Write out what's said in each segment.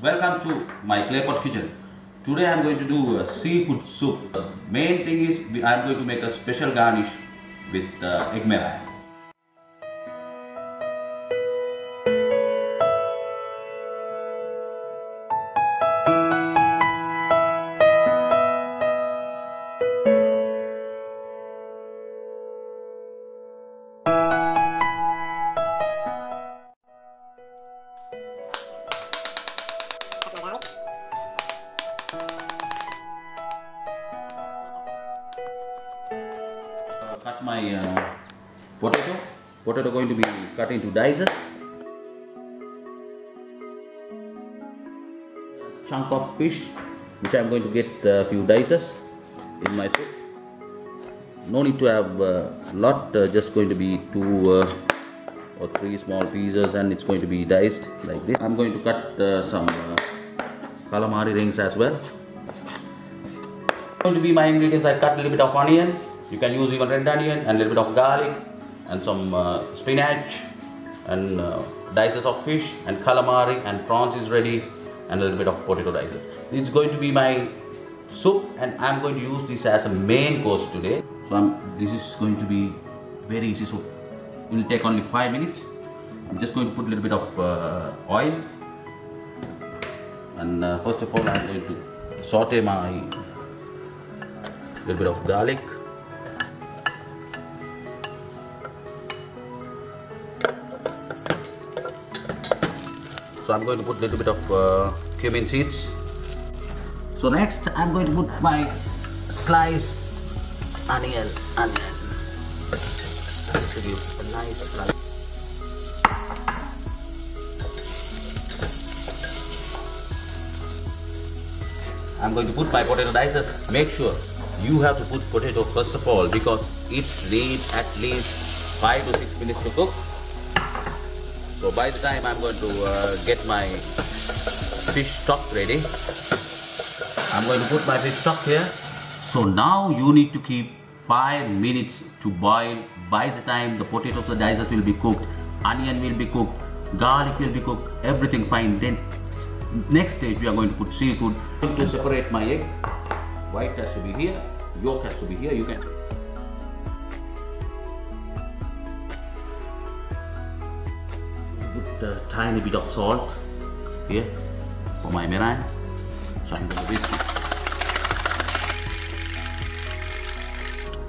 Welcome to my Claypot kitchen. Today I am going to do a seafood soup. The main thing is I am going to make a special garnish with egg meringue. Cut my potato going to be cut into dices. Chunk of fish which I am going to get a few dices in my soup. No need to have a lot, just going to be 2 or 3 small pieces, and it's going to be diced like this. I am going to cut some calamari rings as well. Going to be my ingredients. I cut a little bit of onion. You can use even red onion and a little bit of garlic and some spinach and dices of fish and calamari, and prawns is ready, and a little bit of potato dices. It's going to be my soup, and I'm going to use this as a main course today. So this is going to be very easy soup. It will take only 5 minutes. I'm just going to put a little bit of oil, and first of all I'm going to saute my little bit of garlic. So I'm going to put a little bit of cumin seeds. So next I'm going to put my sliced onion. Should give a nice slice. I'm going to put my potato dices. Make sure you have to put potato first of all, because it needs at least 5 to 6 minutes to cook. So by the time I'm going to get my fish stock ready, I'm going to put my fish stock here. So now you need to keep 5 minutes to boil. By the time the potatoes, the dices will be cooked, onion will be cooked, garlic will be cooked, everything fine. Then next stage we are going to put seafood. I'm going to separate my egg. White has to be here, yolk has to be here. You can put a tiny bit of salt here for my meringue. So I'm going to whisk it.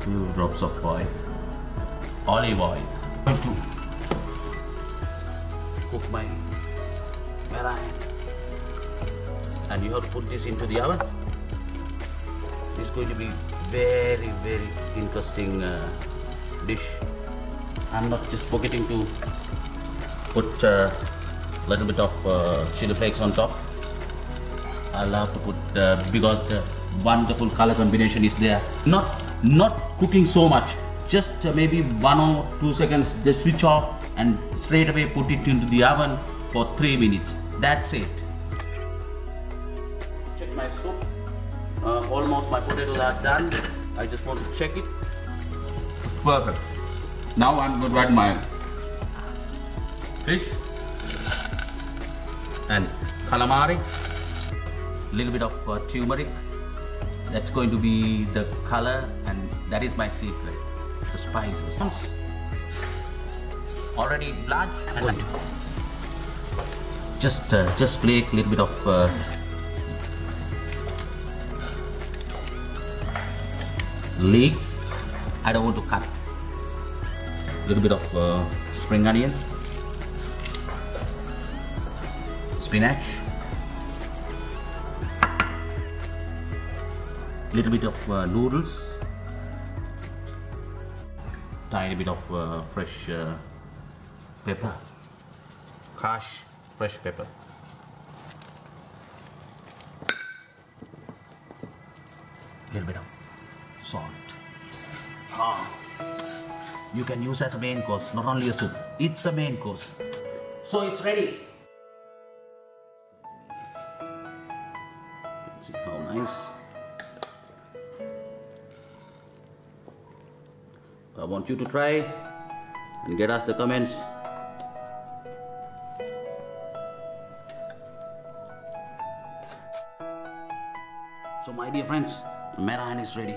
2 drops of oil, olive oil. I'm going to cook my meringue, and you have to put this into the oven. It's going to be very interesting dish. I'm not just forgetting to put a little bit of chili flakes on top. I love to put because the wonderful color combination is there. Not cooking so much, just maybe 1 or 2 seconds. Just switch off and straight away put it into the oven for 3 minutes. That's it. Check my soup. Almost my potatoes are done. I just want to check it. Perfect. Now I'm going to add my fish and calamari, little bit of turmeric. That's going to be the color, and that is my secret. The spices already blanched, and just flake a little bit of leeks. I don't want to cut. A little bit of spring onion, spinach, little bit of noodles, tiny bit of fresh pepper, crushed fresh pepper, little bit of salt. You can use as a main course, not only a soup. It's a main course. So it's ready. See how nice. I want you to try and get us the comments. So my dear friends, meringue is ready.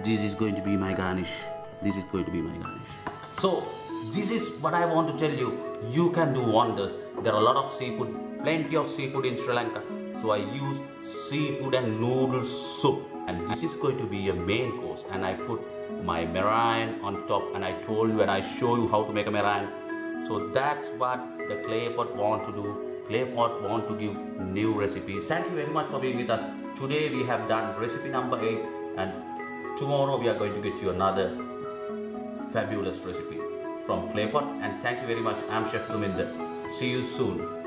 This is going to be my garnish. This is going to be my garnish. So this is what I want to tell you. You can do wonders. There are a lot of seafood, plenty of seafood in Sri Lanka. So I use seafood and noodle soup. And this is going to be a main course. And I put my meringue on top. And I told you and I show you how to make a meringue. So that's what the Claypot want to do. Claypot want to give new recipes. Thank you very much for being with us. Today we have done recipe number 8 and tomorrow we are going to get you another fabulous recipe from Claypot. And thank you very much. I'm Chef Duminda. See you soon.